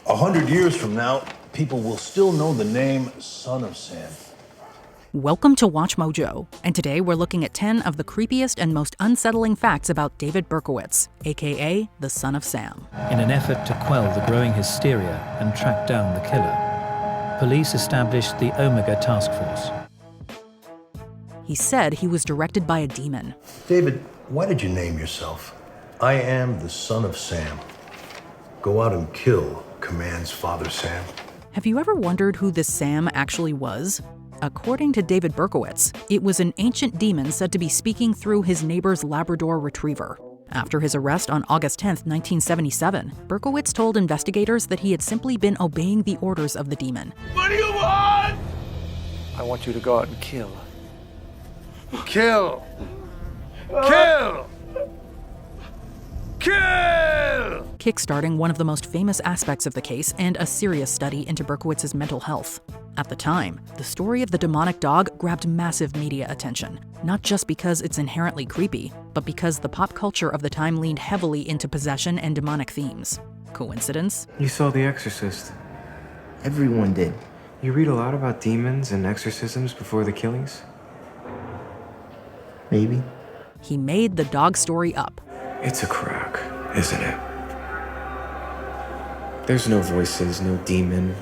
100 years from now, people will still know the name Son of Sam. Welcome to Watch Mojo, and today we're looking at 10 of the creepiest and most unsettling facts about David Berkowitz, aka the Son of Sam. In an effort to quell the growing hysteria and track down the killer, police established the Omega Task Force. He said he was directed by a demon. David, why did you name yourself? I am the Son of Sam. Go out and kill, commands Father Sam. Have you ever wondered who this Sam actually was? According to David Berkowitz, it was an ancient demon said to be speaking through his neighbor's Labrador retriever. After his arrest on August 10, 1977, Berkowitz told investigators that he had simply been obeying the orders of the demon. What do you want? I want you to go out and kill. Kill! Kill! Kill! Kickstarting one of the most famous aspects of the case and a serious study into Berkowitz's mental health. At the time, the story of the demonic dog grabbed massive media attention, not just because it's inherently creepy, but because the pop culture of the time leaned heavily into possession and demonic themes. Coincidence? You saw The Exorcist. Everyone did. You read a lot about demons and exorcisms before the killings? Maybe. He made the dog story up. It's a crock, isn't it? There's no voices, no demon.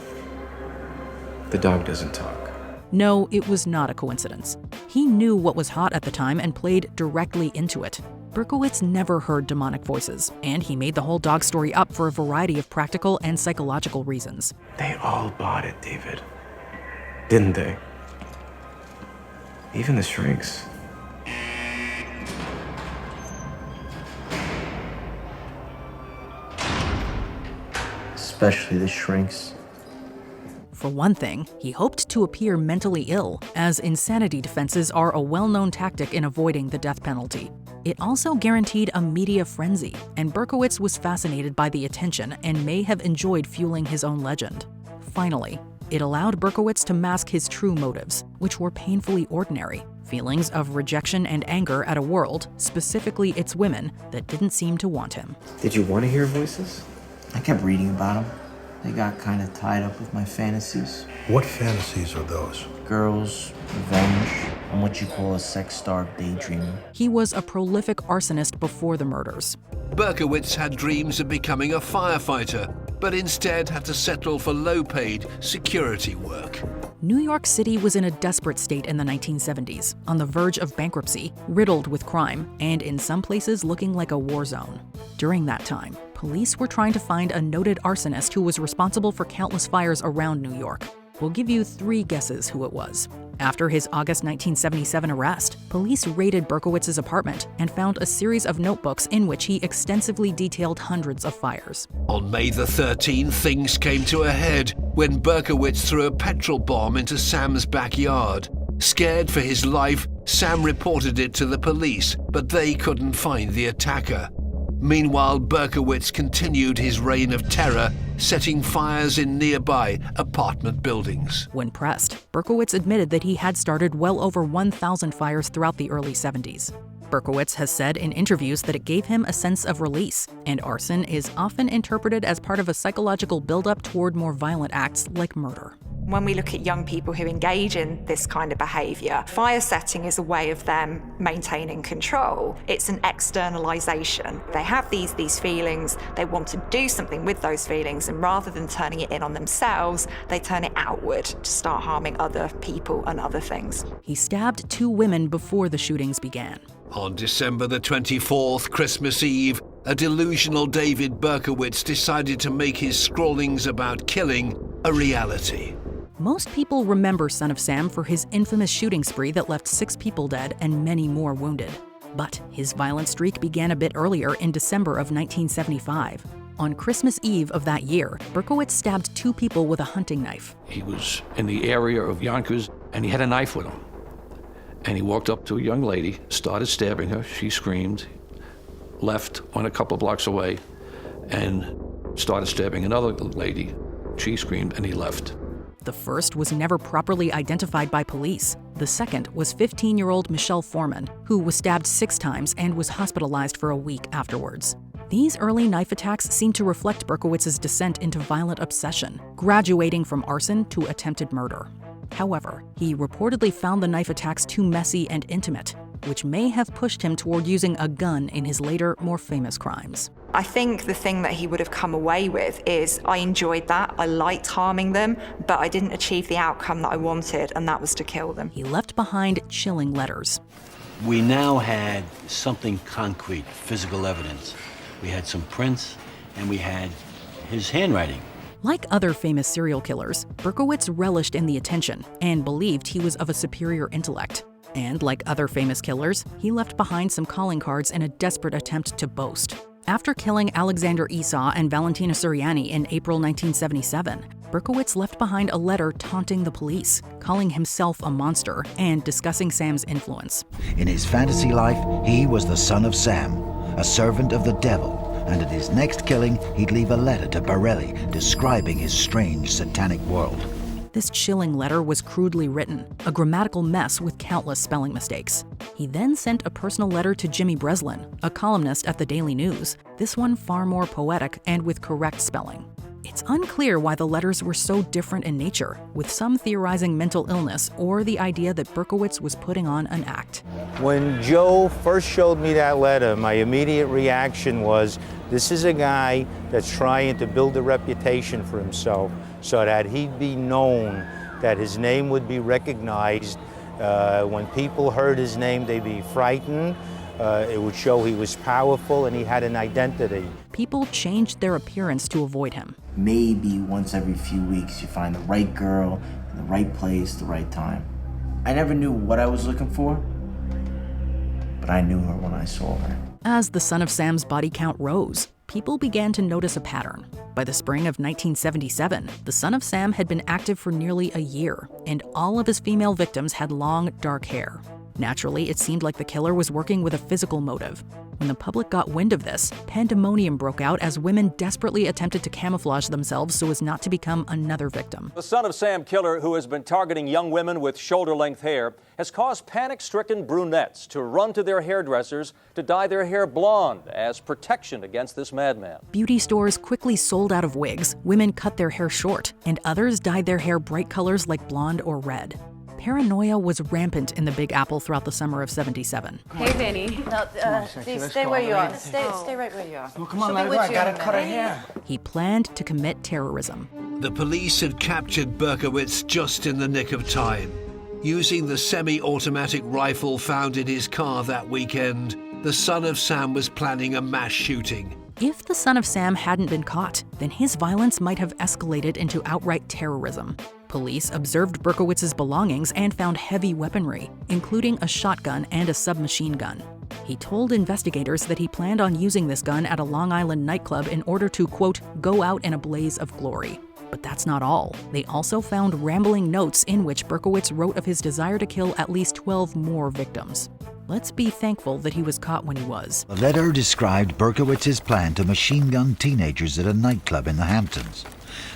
The dog doesn't talk. No, it was not a coincidence. He knew what was hot at the time and played directly into it. Berkowitz never heard demonic voices, and he made the whole dog story up for a variety of practical and psychological reasons. They all bought it, David. Didn't they? Even the shrinks. Especially the shrinks. For one thing, he hoped to appear mentally ill, as insanity defenses are a well-known tactic in avoiding the death penalty. It also guaranteed a media frenzy, and Berkowitz was fascinated by the attention and may have enjoyed fueling his own legend. Finally, it allowed Berkowitz to mask his true motives, which were painfully ordinary. Feelings of rejection and anger at a world, specifically its women, that didn't seem to want him. Did you want to hear voices? I kept reading about them. They got kind of tied up with my fantasies. What fantasies are those? Girls, revenge, and what you call a sex-starved daydreaming. He was a prolific arsonist before the murders. Berkowitz had dreams of becoming a firefighter, but instead had to settle for low-paid security work. New York City was in a desperate state in the 1970s, on the verge of bankruptcy, riddled with crime, and in some places looking like a war zone. During that time, police were trying to find a noted arsonist who was responsible for countless fires around New York. We'll give you 3 guesses who it was. After his August 1977 arrest, police raided Berkowitz's apartment and found a series of notebooks in which he extensively detailed hundreds of fires. On May the 13th, things came to a head when Berkowitz threw a petrol bomb into Sam's backyard. Scared for his life, Sam reported it to the police, but they couldn't find the attacker. Meanwhile, Berkowitz continued his reign of terror, setting fires in nearby apartment buildings. When pressed, Berkowitz admitted that he had started well over 1,000 fires throughout the early 70s. Berkowitz has said in interviews that it gave him a sense of release, and arson is often interpreted as part of a psychological buildup toward more violent acts like murder. When we look at young people who engage in this kind of behaviour, fire setting is a way of them maintaining control. It's an externalisation. They have these feelings, they want to do something with those feelings, and rather than turning it in on themselves, they turn it outward to start harming other people and other things. He stabbed 2 women before the shootings began. On December the 24th, Christmas Eve, a delusional David Berkowitz decided to make his scrawlings about killing a reality. Most people remember Son of Sam for his infamous shooting spree that left 6 people dead and many more wounded. But his violent streak began a bit earlier in December of 1975. On Christmas Eve of that year, Berkowitz stabbed 2 people with a hunting knife. He was in the area of Yonkers, and he had a knife with him. And he walked up to a young lady, started stabbing her. She screamed, left, went a couple of blocks away, and started stabbing another lady. She screamed, and he left. The first was never properly identified by police. The second was 15-year-old Michelle Foreman, who was stabbed 6 times and was hospitalized for a week afterwards. These early knife attacks seem to reflect Berkowitz's descent into violent obsession, graduating from arson to attempted murder. However, he reportedly found the knife attacks too messy and intimate, which may have pushed him toward using a gun in his later, more famous crimes. I think the thing that he would have come away with is, I enjoyed that, I liked harming them, but I didn't achieve the outcome that I wanted, and that was to kill them. He left behind chilling letters. We now had something concrete, physical evidence. We had some prints, and we had his handwriting. Like other famous serial killers, Berkowitz relished in the attention and believed he was of a superior intellect. And like other famous killers, he left behind some calling cards in a desperate attempt to boast. After killing Alexander Esau and Valentina Suriani in April 1977, Berkowitz left behind a letter taunting the police, calling himself a monster, and discussing Sam's influence. In his fantasy life, he was the son of Sam, a servant of the devil, and at his next killing, he'd leave a letter to Borelli describing his strange satanic world. This chilling letter was crudely written, a grammatical mess with countless spelling mistakes. He then sent a personal letter to Jimmy Breslin, a columnist at the Daily News, this one far more poetic and with correct spelling. It's unclear why the letters were so different in nature, with some theorizing mental illness or the idea that Berkowitz was putting on an act. When Joe first showed me that letter, my immediate reaction was, this is a guy that's trying to build a reputation for himself so that he'd be known, that his name would be recognized. When people heard his name, they'd be frightened. It would show he was powerful and he had an identity. People changed their appearance to avoid him. Maybe once every few weeks you find the right girl in the right place, the right time. I never knew what I was looking for, but I knew her when I saw her. As the son of Sam's body count rose, people began to notice a pattern. By the spring of 1977, the son of Sam had been active for nearly a year, and all of his female victims had long, dark hair. Naturally, it seemed like the killer was working with a physical motive. When the public got wind of this, pandemonium broke out as women desperately attempted to camouflage themselves so as not to become another victim. The son of Sam killer, who has been targeting young women with shoulder-length hair, has caused panic-stricken brunettes to run to their hairdressers to dye their hair blonde as protection against this madman. Beauty stores quickly sold out of wigs, women cut their hair short, and others dyed their hair bright colors like blonde or red. Paranoia was rampant in the Big Apple throughout the summer of '77. Hey, Vinny. No, stay where you are. Stay right where you are. Well, come on, let her go. I gotta cut her hair. He planned to commit terrorism. The police had captured Berkowitz just in the nick of time. Using the semi-automatic rifle found in his car that weekend, the son of Sam was planning a mass shooting. If the son of Sam hadn't been caught, then his violence might have escalated into outright terrorism. Police observed Berkowitz's belongings and found heavy weaponry, including a shotgun and a submachine gun. He told investigators that he planned on using this gun at a Long Island nightclub in order to, quote, go out in a blaze of glory. But that's not all. They also found rambling notes in which Berkowitz wrote of his desire to kill at least 12 more victims. Let's be thankful that he was caught when he was. The letter described Berkowitz's plan to machine gun teenagers at a nightclub in the Hamptons.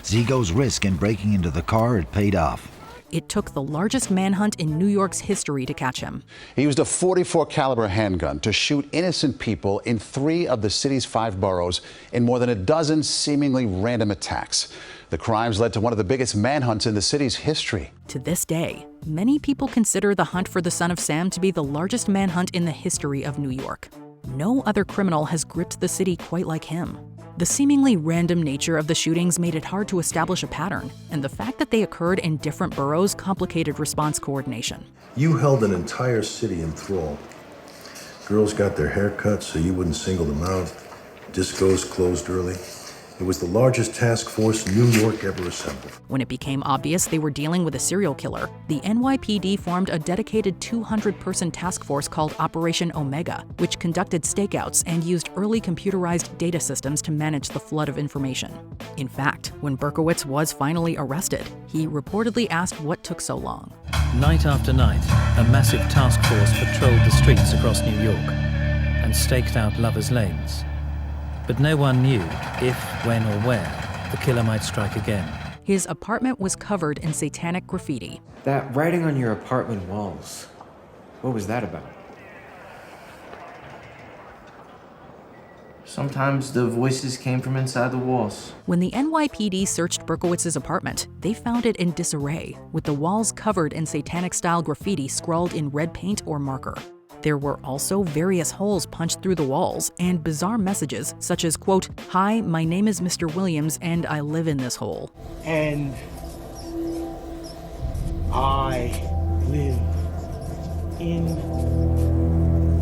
Zigo's risk in breaking into the car had paid off. It took the largest manhunt in New York's history to catch him. He used a .44 caliber handgun to shoot innocent people in 3 of the city's 5 boroughs in more than a dozen seemingly random attacks. The crimes led to one of the biggest manhunts in the city's history. To this day, many people consider the hunt for the son of Sam to be the largest manhunt in the history of New York. No other criminal has gripped the city quite like him. The seemingly random nature of the shootings made it hard to establish a pattern, and the fact that they occurred in different boroughs complicated response coordination. You held an entire city in thrall. Girls got their hair cut so you wouldn't single them out. Discos closed early. It was the largest task force New York ever assembled. When it became obvious they were dealing with a serial killer, the NYPD formed a dedicated 200-person task force called Operation Omega, which conducted stakeouts and used early computerized data systems to manage the flood of information. In fact, when Berkowitz was finally arrested, he reportedly asked what took so long. Night after night, a massive task force patrolled the streets across New York and staked out lovers' lanes. But no one knew if, when, or where the killer might strike again. His apartment was covered in satanic graffiti. That writing on your apartment walls, what was that about? Sometimes the voices came from inside the walls. When the NYPD searched Berkowitz's apartment, they found it in disarray, with the walls covered in satanic-style graffiti scrawled in red paint or marker. There were also various holes punched through the walls and bizarre messages such as, quote, "Hi, my name is Mr. Williams and I live in this hole." And I live in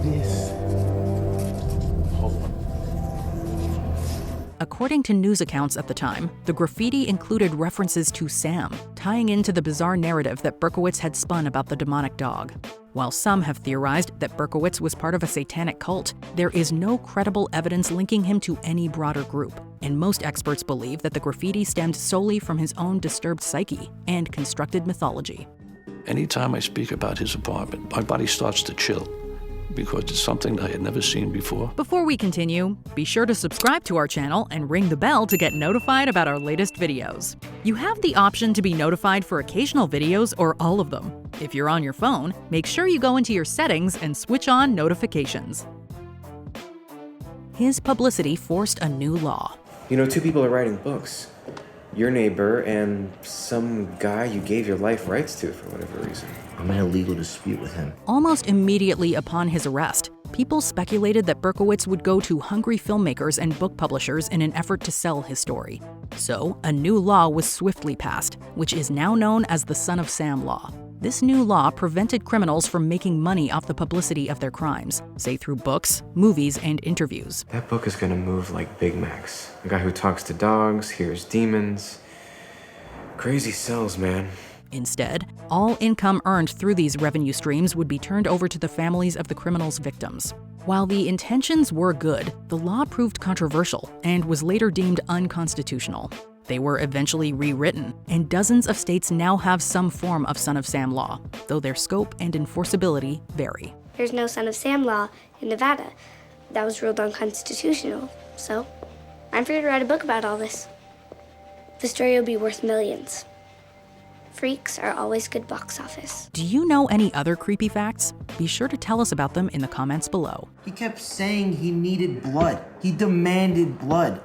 this hole. According to news accounts at the time, the graffiti included references to Sam, tying into the bizarre narrative that Berkowitz had spun about the demonic dog. While some have theorized that Berkowitz was part of a satanic cult, there is no credible evidence linking him to any broader group, and most experts believe that the graffiti stemmed solely from his own disturbed psyche and constructed mythology. Anytime I speak about his apartment, my body starts to chill because it's something that I had never seen before. Before we continue, be sure to subscribe to our channel and ring the bell to get notified about our latest videos. You have the option to be notified for occasional videos or all of them. If you're on your phone, make sure you go into your settings and switch on notifications. His publicity forced a new law. You know, two people are writing books. Your neighbor and some guy you gave your life rights to for whatever reason. I'm in a legal dispute with him. Almost immediately upon his arrest, people speculated that Berkowitz would go to hungry filmmakers and book publishers in an effort to sell his story. So, a new law was swiftly passed, which is now known as the Son of Sam Law. This new law prevented criminals from making money off the publicity of their crimes, say through books, movies, and interviews. That book is gonna move like Big Macs. A guy who talks to dogs, hears demons. Crazy sells, man. Instead, all income earned through these revenue streams would be turned over to the families of the criminals' victims. While the intentions were good, the law proved controversial and was later deemed unconstitutional. They were eventually rewritten, and dozens of states now have some form of Son of Sam law, though their scope and enforceability vary. There's no Son of Sam law in Nevada. That was ruled unconstitutional, so I'm free to write a book about all this. The story will be worth millions. Freaks are always good box office. Do you know any other creepy facts? Be sure to tell us about them in the comments below. He kept saying he needed blood. He demanded blood.